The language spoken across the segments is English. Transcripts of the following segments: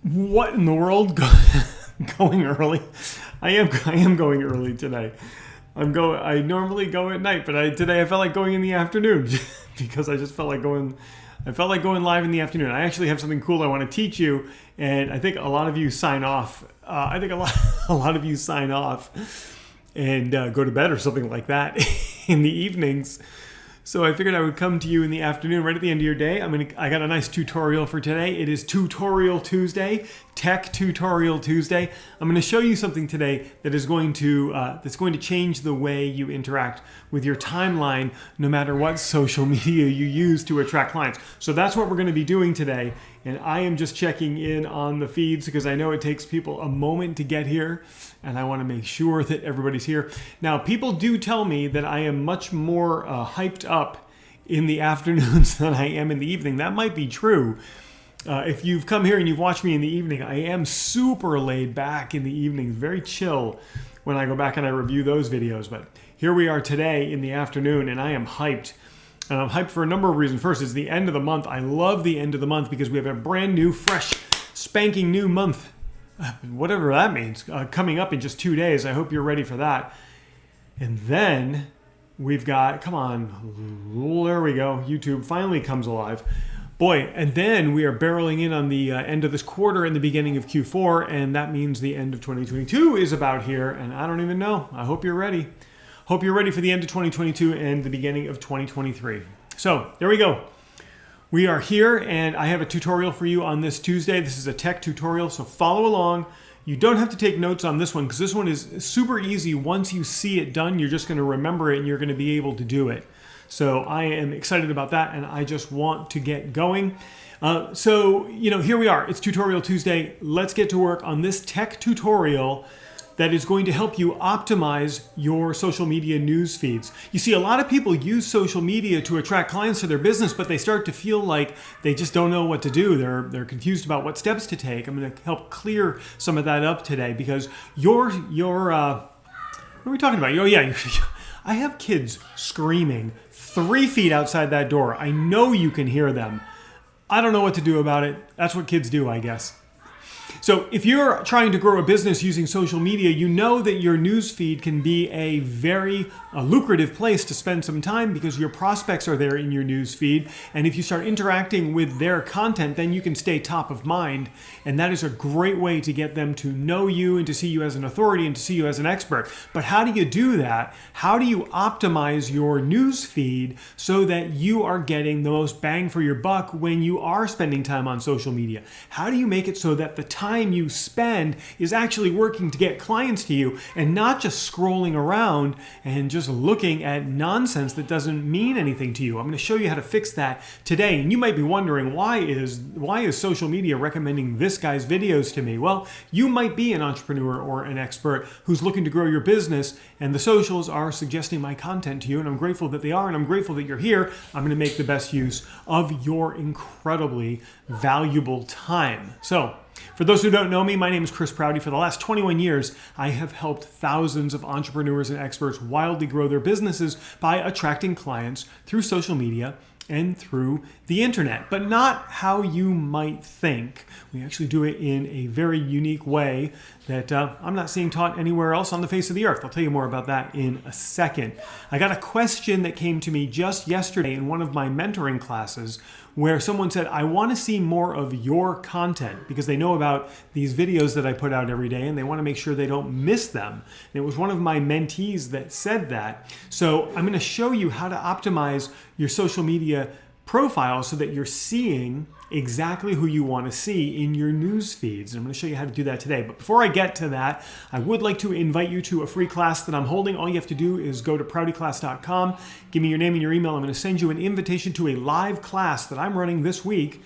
What in the world? Going early? I am going early today. I normally go at night, but today I felt like going in the afternoon because I just felt like going. I felt like going live in the afternoon. I actually have something cool I want to teach you, and I think a lot of you sign off. I think a lot of you sign off and go to bed or something like that in the evenings. So I figured I would come to you in the afternoon, right at the end of your day. I got a nice tutorial for today. It is Tutorial Tuesday, Tech Tutorial Tuesday. I'm going to show you something today that is going to change the way you interact with your timeline, no matter what social media you use to attract clients. So that's what we're going to be doing today. And I am just checking in on the feeds because I know it takes people a moment to get here, and I want to make sure that everybody's here. Now, people do tell me that I am much more hyped up in the afternoons than I am in the evening. That might be true. If you've come here and you've watched me in the evening, I am super laid back in the evening, very chill when I go back and I review those videos. But here we are today in the afternoon, and I am hyped. And I'm hyped for a number of reasons. First, it's the end of the month. I love the end of the month because we have a brand new, fresh, spanking new month, whatever that means, coming up in just 2 days. I hope you're ready for that. And then we've got, come on, there we go. YouTube finally comes alive. Boy, and then we are barreling in on the end of this quarter and the beginning of Q4, and that means the end of 2022 is about here, and I don't even know. I hope you're ready. Hope you're ready for the end of 2022 and the beginning of 2023. So there we go. We are here, and I have a tutorial for you on this Tuesday. This is a tech tutorial, so follow along. You don't have to take notes on this one because this one is super easy. Once you see it done, you're just going to remember it and you're going to be able to do it. So I am excited about that, and I just want to get going. So here we are. It's Tutorial Tuesday. Let's get to work on this tech tutorial that is going to help you optimize your social media news feeds. You see, a lot of people use social media to attract clients to their business, but they start to feel like they just don't know what to do. They're confused about what steps to take. I'm going to help clear some of that up today because what are we talking about? Oh yeah, I have kids screaming 3 feet outside that door. I know you can hear them. I don't know what to do about it. That's what kids do, I guess. So if you're trying to grow a business using social media, you know that your news feed can be a very lucrative place to spend some time because your prospects are there in your news feed. And if you start interacting with their content, then you can stay top of mind. And that is a great way to get them to know you and to see you as an authority and to see you as an expert. But how do you do that? How do you optimize your news feed so that you are getting the most bang for your buck when you are spending time on social media? How do you make it so that the time you spend is actually working to get clients to you and not just scrolling around and just looking at nonsense that doesn't mean anything to you? I'm going to show you how to fix that today. And you might be wondering, why is social media recommending this guy's videos to me? Well, you might be an entrepreneur or an expert who's looking to grow your business, and the socials are suggesting my content to you, and I'm grateful that they are, and I'm grateful that you're here. I'm going to make the best use of your incredibly valuable time. So, for those who don't know me, my name is Chris Prouty. For the last 21 years, I have helped thousands of entrepreneurs and experts wildly grow their businesses by attracting clients through social media and through the internet, but not how you might think. We actually do it in a very unique way that I'm not seeing taught anywhere else on the face of the earth. I'll tell you more about that in a second. I got a question that came to me just yesterday in one of my mentoring classes where someone said, I want to see more of your content because they know about these videos that I put out every day and they want to make sure they don't miss them. And it was one of my mentees that said that. So I'm going to show you how to optimize your social media profile so that you're seeing exactly who you want to see in your news feeds. And I'm going to show you how to do that today. But before I get to that, I would like to invite you to a free class that I'm holding. All you have to do is go to proutyclass.com, give me your name and your email. I'm going to send you an invitation to a live class that I'm running this week.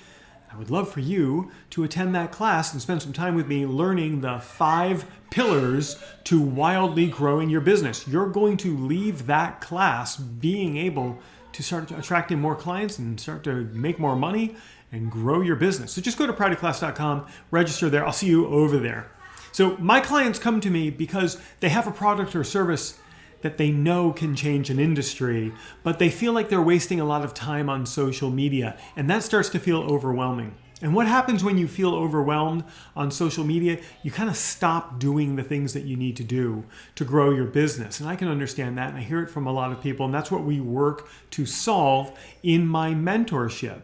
I would love for you to attend that class and spend some time with me learning the 5 pillars to wildly growing your business. You're going to leave that class being able to start attracting more clients and start to make more money and grow your business. So just go to proutyclass.com, register there. I'll see you over there. So my clients come to me because they have a product or service that they know can change an industry, but they feel like they're wasting a lot of time on social media, and that starts to feel overwhelming. And what happens when you feel overwhelmed on social media? You kind of stop doing the things that you need to do to grow your business. And I can understand that, and I hear it from a lot of people, and that's what we work to solve in my mentorship,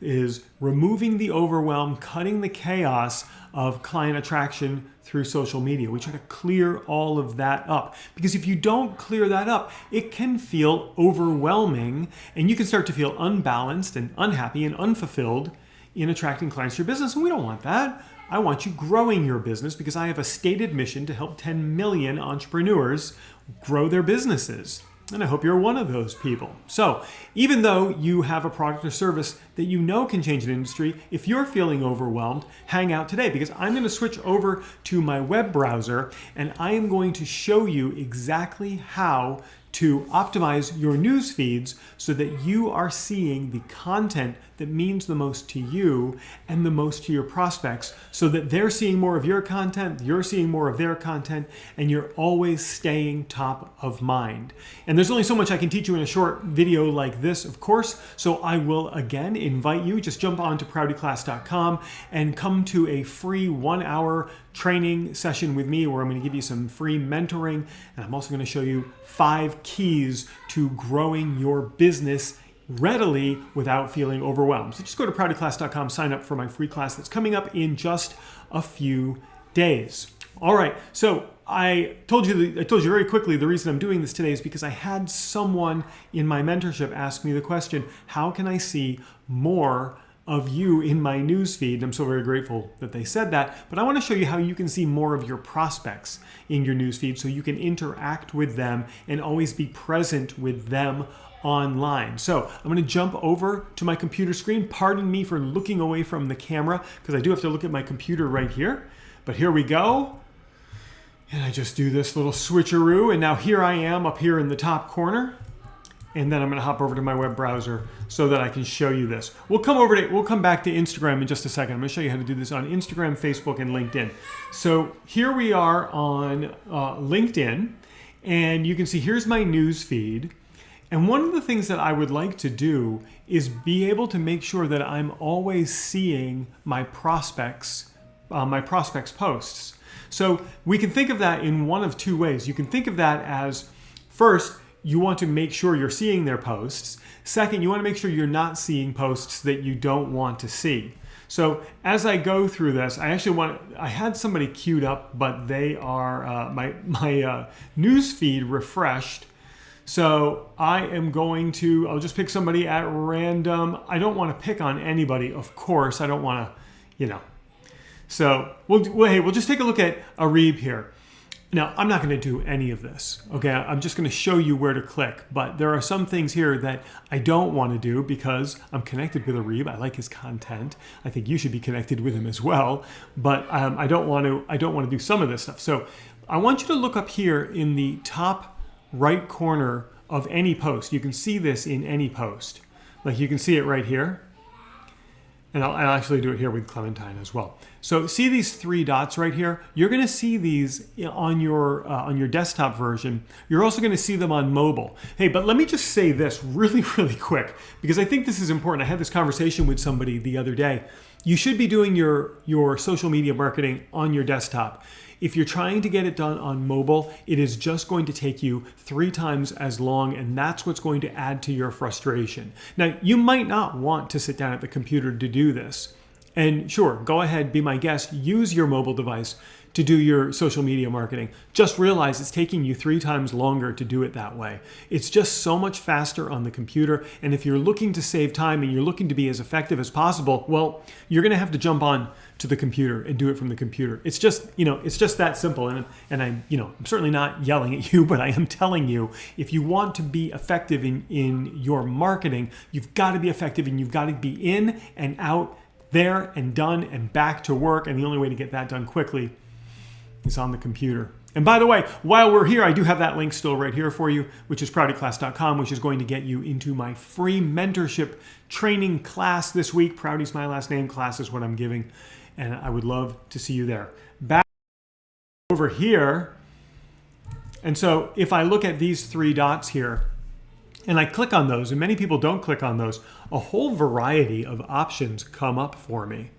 is removing the overwhelm, cutting the chaos of client attraction through social media. We try to clear all of that up, because if you don't clear that up, it can feel overwhelming, and you can start to feel unbalanced and unhappy and unfulfilled in attracting clients to your business, and we don't want that. I want you growing your business, because I have a stated mission to help 10 million entrepreneurs grow their businesses. And I hope you're one of those people. So even though you have a product or service that you know can change an industry, if you're feeling overwhelmed, hang out today, because I'm going to switch over to my web browser and I am going to show you exactly how to optimize your news feeds so that you are seeing the content that means the most to you and the most to your prospects, so that they're seeing more of your content, you're seeing more of their content, and you're always staying top of mind. And there's only so much I can teach you in a short video like this, of course, so I will again invite you, just jump on to proutyclass.com and come to a free 1-hour training session with me, where I'm going to give you some free mentoring, and I'm also going to show you 5 keys to growing your business readily without feeling overwhelmed. So just go to proutyclass.com, sign up for my free class that's coming up in just a few days. All right, so I told you very quickly the reason I'm doing this today is because I had someone in my mentorship ask me the question, how can I see more of you in my newsfeed? I'm so very grateful that they said that, but I want to show you how you can see more of your prospects in your newsfeed so you can interact with them and always be present with them online. So I'm going to jump over to my computer screen. Pardon me for looking away from the camera, because I do have to look at my computer right here, but here we go. And I just do this little switcheroo, and now here I am up here in the top corner. And then I'm going to hop over to my web browser so that I can show you this. We'll come back to Instagram in just a second. I'm going to show you how to do this on Instagram, Facebook, and LinkedIn. So here we are on LinkedIn, and you can see here's my news feed. And one of the things that I would like to do is be able to make sure that I'm always seeing my prospects' posts. So we can think of that in one of 2 ways. You can think of that as, first, you want to make sure you're seeing their posts. Second, you want to make sure you're not seeing posts that you don't want to see. So as I go through this, I had somebody queued up, but they are, my news feed refreshed. So I'll just pick somebody at random. I don't want to pick on anybody, of course. I don't want to, So we'll just take a look at Arib here. Now, I'm not going to do any of this, okay? I'm just going to show you where to click, but there are some things here that I don't want to do because I'm connected with Arib. I like his content. I think you should be connected with him as well, but I don't want to do some of this stuff. So I want you to look up here in the top right corner of any post. You can see this in any post. Like, you can see it right here. And I'll actually do it here with Clementine as well. So see these 3 dots right here? You're going to see these on your desktop version. You're also going to see them on mobile. Hey, but let me just say this really, really quick, because I think this is important. I had this conversation with somebody the other day. You should be doing your social media marketing on your desktop. If you're trying to get it done on mobile, it is just going to take you 3 times as long, and that's what's going to add to your frustration. Now, you might not want to sit down at the computer to do this. And sure, go ahead, be my guest, use your mobile device to do your social media marketing. Just realize it's taking you 3 times longer to do it that way. It's just so much faster on the computer. And if you're looking to save time and you're looking to be as effective as possible, well, you're going to have to jump on to the computer and do it from the computer. It's just, it's just that simple. And I'm certainly not yelling at you, but I am telling you, if you want to be effective in your marketing, you've got to be effective, and you've got to be in and out, there and done and back to work. And the only way to get that done quickly is on the computer. And by the way, while we're here, I do have that link still right here for you, which is proutyclass.com, which is going to get you into my free mentorship training class this week. Prouty's my last name. Class is what I'm giving. And I would love to see you there. Back over here. And so if I look at these 3 dots here, and I click on those, and many people don't click on those, a whole variety of options come up for me.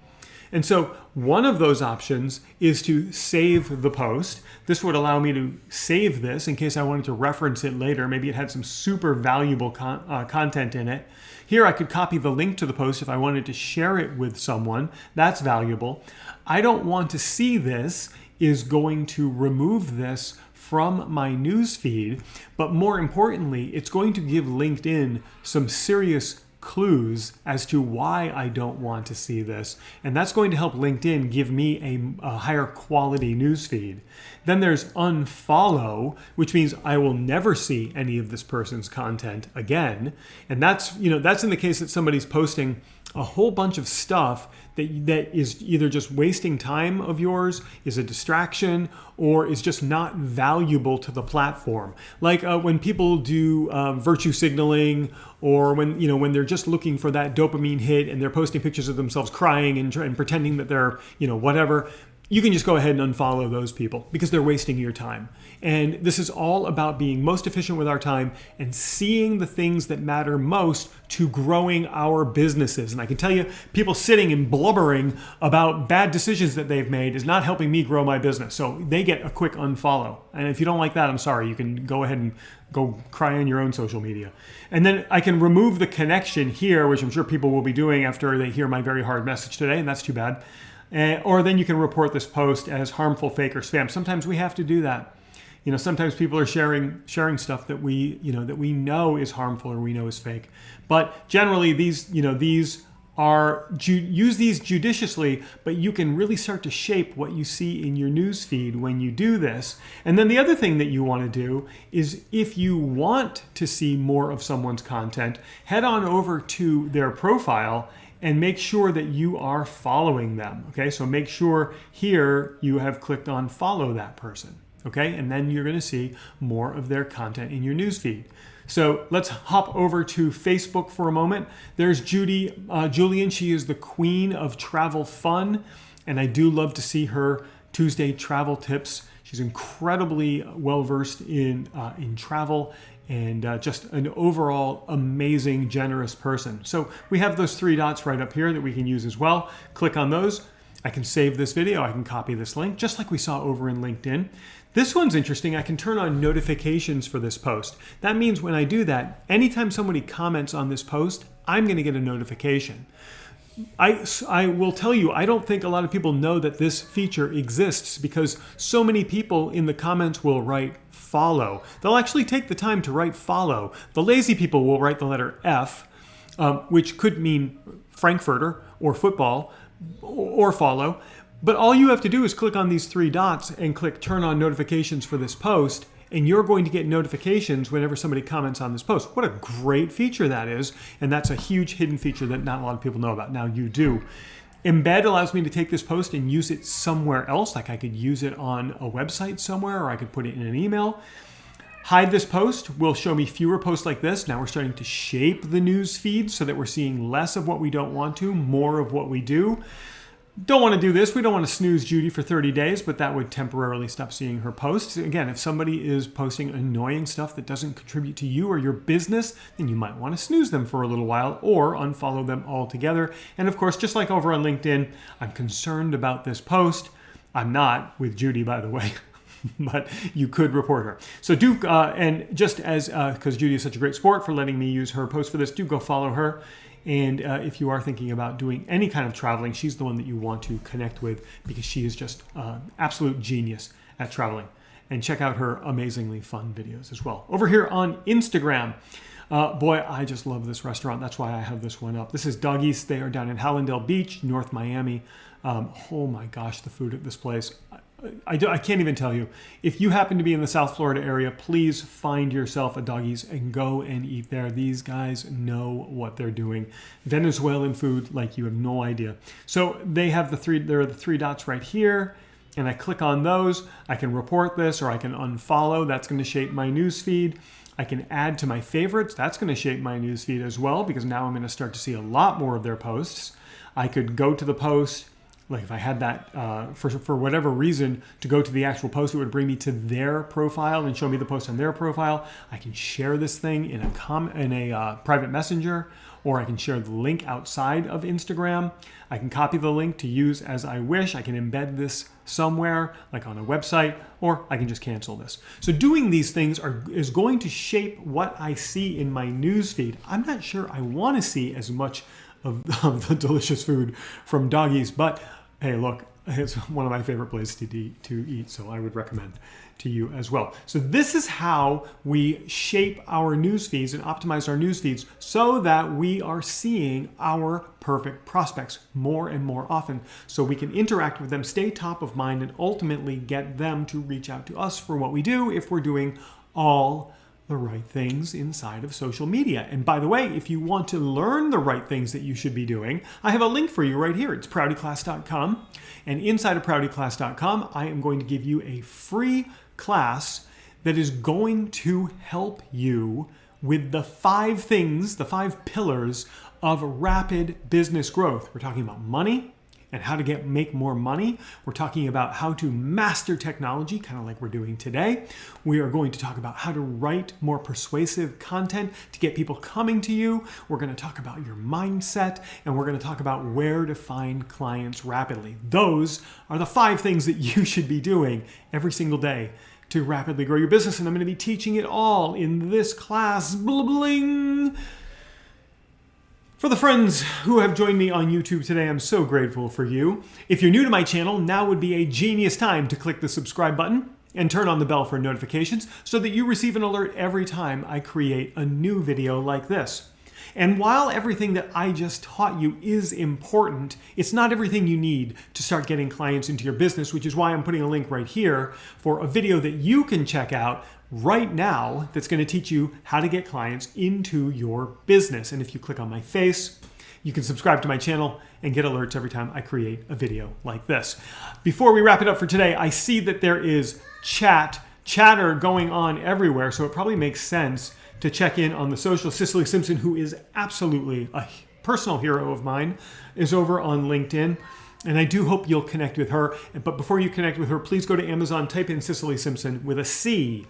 And so one of those options is to save the post. This would allow me to save this in case I wanted to reference it later. Maybe it had some super valuable content in it. Here I could copy the link to the post if I wanted to share it with someone. That's valuable. I don't want to see this is going to remove this from my news feed, but more importantly, it's going to give LinkedIn some serious clues as to why I don't want to see this. And that's going to help LinkedIn give me a higher quality news feed. Then there's unfollow, which means I will never see any of this person's content again. And that's in the case that somebody's posting a whole bunch of stuff that is either just wasting time of yours, is a distraction, or is just not valuable to the platform. Like when people do virtue signaling, or when they're just looking for that dopamine hit and they're posting pictures of themselves crying and pretending that they're whatever. You can just go ahead and unfollow those people because they're wasting your time. And this is all about being most efficient with our time and seeing the things that matter most to growing our businesses. And I can tell you, people sitting and blubbering about bad decisions that they've made is not helping me grow my business. So they get a quick unfollow. And if you don't like that, I'm sorry. You can go ahead and go cry on your own social media. And then I can remove the connection here, which I'm sure people will be doing after they hear my very hard message today, and that's too bad. Or then you can report this post as harmful, fake, or spam. Sometimes we have to do that. Sometimes people are sharing stuff that we know is harmful or we know is fake. But generally, use these judiciously, but you can really start to shape what you see in your news feed when you do this. And then the other thing that you want to do is, if you want to see more of someone's content, head on over to their profile and make sure that you are following them. Okay, so make sure here you have clicked on follow that person. Okay, and then you're going to see more of their content in your newsfeed. So let's hop over to Facebook for a moment. There's Julian. She is the queen of travel fun, and I do love to see her Tuesday travel tips. She's incredibly well versed in travel, and just an overall amazing, generous person. So we have those three dots right up here that we can use as well. Click on those. I can save this video. I can copy this link, just like we saw over in LinkedIn. This one's interesting. I can turn on notifications for this post. That means when I do that, anytime somebody comments on this post, I'm going to get a notification. I will tell you, I don't think a lot of people know that this feature exists because so many people in the comments will write follow. They'll actually take the time to write follow. The lazy people will write the letter F, which could mean Frankfurter or football or follow. But all you have to do is click on these three dots and click turn on notifications for this post, and you're going to get notifications whenever somebody comments on this post. What a great feature that is. And that's a huge hidden feature that not a lot of people know about. Now you do. Embed allows me to take this post and use it somewhere else. Like I could use it on a website somewhere, or I could put it in an email. Hide this post will show me fewer posts like this. Now we're starting to shape the news feed so that we're seeing less of what we don't want to, more of what we do. Don't want to do this. We don't want to snooze Judy for 30 days, but that would temporarily stop seeing her posts. Again, if somebody is posting annoying stuff that doesn't contribute to you or your business, then you might want to snooze them for a little while or unfollow them altogether. And of course, just like over on LinkedIn, I'm concerned about this post. I'm not with Judy, by the way. But you could report her. So do, and just as, because Judy is such a great sport for letting me use her post for this, do go follow her. And if you are thinking about doing any kind of traveling, she's the one that you want to connect with because she is just absolute genius at traveling. And check out her amazingly fun videos as well. Over here on Instagram, boy, I just love this restaurant. That's why I have this one up. This is Doggies. They are down in Hallandale Beach, North Miami. Oh my gosh, the food at this place. I can't even tell you. If you happen to be in the South Florida area, please find yourself a Doggies and go and eat there. These guys know what they're doing. Venezuelan food, like you have no idea. So they have there are the three dots right here, and I click on those. I can report this or I can unfollow. That's going to shape my news feed. I can add to my favorites. That's going to shape my news feed as well because now I'm going to start to see a lot more of their posts. I could go to the post, Like if I had that for whatever reason to go to the actual post, it would bring me to their profile and show me the post on their profile. I can share this thing in a private messenger, or I can share the link outside of Instagram. I can copy the link to use as I wish. I can embed this somewhere, like on a website, or I can just cancel this. So doing these things is going to shape what I see in my newsfeed. I'm not sure I want to see as much of the delicious food from doggies, but hey, look, it's one of my favorite places to eat, so I would recommend to you as well. So this is how we shape our news feeds and optimize our news feeds so that we are seeing our perfect prospects more and more often, so we can interact with them, stay top of mind, and ultimately get them to reach out to us for what we do if we're doing all the right things inside of social media. And by the way, if you want to learn the right things that you should be doing, I have a link for you right here. It's proutyclass.com. And inside of proutyclass.com, I am going to give you a free class that is going to help you with the 5 things, the 5 pillars of rapid business growth. We're talking about money and how to make more money. We're talking about how to master technology, kind of like we're doing today. We are going to talk about how to write more persuasive content to get people coming to you. We're going to talk about your mindset, and we're going to talk about where to find clients rapidly. Those are the 5 things that you should be doing every single day to rapidly grow your business, and I'm going to be teaching it all in this class. Blah, bling. For the friends who have joined me on YouTube today, I'm so grateful for you. If you're new to my channel, now would be a genius time to click the subscribe button and turn on the bell for notifications so that you receive an alert every time I create a new video like this. And while everything that I just taught you is important, it's not everything you need to start getting clients into your business, which is why I'm putting a link right here for a video that you can check out right now that's going to teach you how to get clients into your business. And if you click on my face, you can subscribe to my channel and get alerts every time I create a video like this. Before we wrap it up for today, I see that there is chatter going on everywhere, so it probably makes sense to check in on the social. Cicely Simpson, who is absolutely a personal hero of mine, is over on LinkedIn. And I do hope you'll connect with her. But before you connect with her, please go to Amazon, type in Cicely Simpson with a C.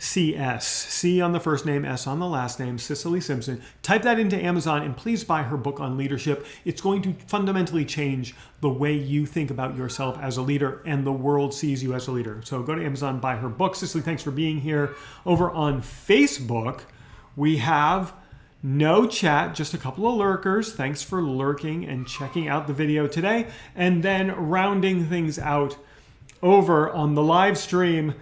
CS, C on the first name, S on the last name, Cicely Simpson. Type that into Amazon and please buy her book on leadership. It's going to fundamentally change the way you think about yourself as a leader and the world sees you as a leader. So go to Amazon, buy her book. Cicely, thanks for being here. Over on Facebook, we have no chat, just a couple of lurkers. Thanks for lurking and checking out the video today. And then rounding things out over on the live stream,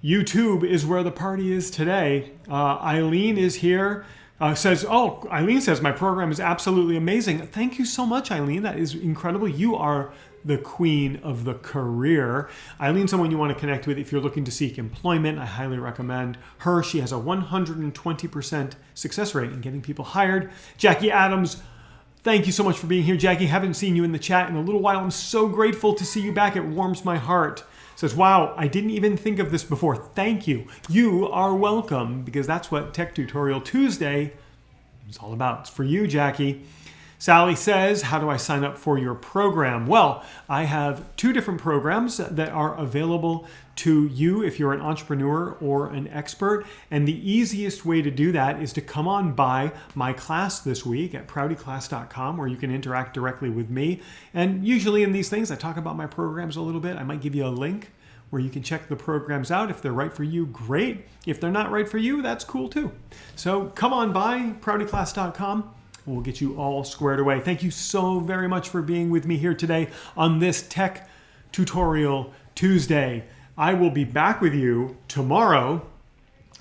YouTube is where the party is today. Eileen is here. Eileen says, my program is absolutely amazing. Thank you so much, Eileen. That is incredible. You are the queen of the career. Eileen's someone you want to connect with if you're looking to seek employment. I highly recommend her. She has a 120% success rate in getting people hired. Jackie Adams, thank you so much for being here. Jackie, haven't seen you in the chat in a little while. I'm so grateful to see you back. It warms my heart. Says, wow, I didn't even think of this before. Thank you. You are welcome, because that's what Tech Tutorial Tuesday is all about. It's for you, Jackie. Sally says, how do I sign up for your program? Well, I have 2 different programs that are available to you if you're an entrepreneur or an expert. And the easiest way to do that is to come on by my class this week at proutyclass.com, where you can interact directly with me. And usually in these things, I talk about my programs a little bit. I might give you a link where you can check the programs out. If they're right for you, great. If they're not right for you, that's cool too. So come on by proutyclass.com. We'll get you all squared away. Thank you so very much for being with me here today on this Tech Tutorial Tuesday. I will be back with you tomorrow,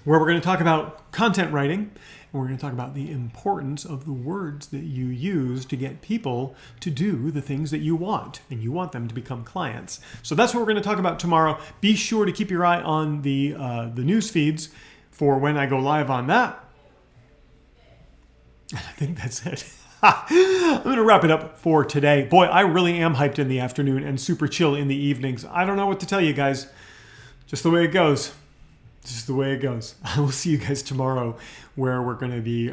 where we're going to talk about content writing, and we're going to talk about the importance of the words that you use to get people to do the things that you want, and you want them to become clients. So that's what we're going to talk about tomorrow. Be sure to keep your eye on the news feeds for when I go live on that. I think that's it. I'm going to wrap it up for today. Boy, I really am hyped in the afternoon and super chill in the evenings. I don't know what to tell you guys. Just the way it goes. Just the way it goes. I will see you guys tomorrow, where we're going to be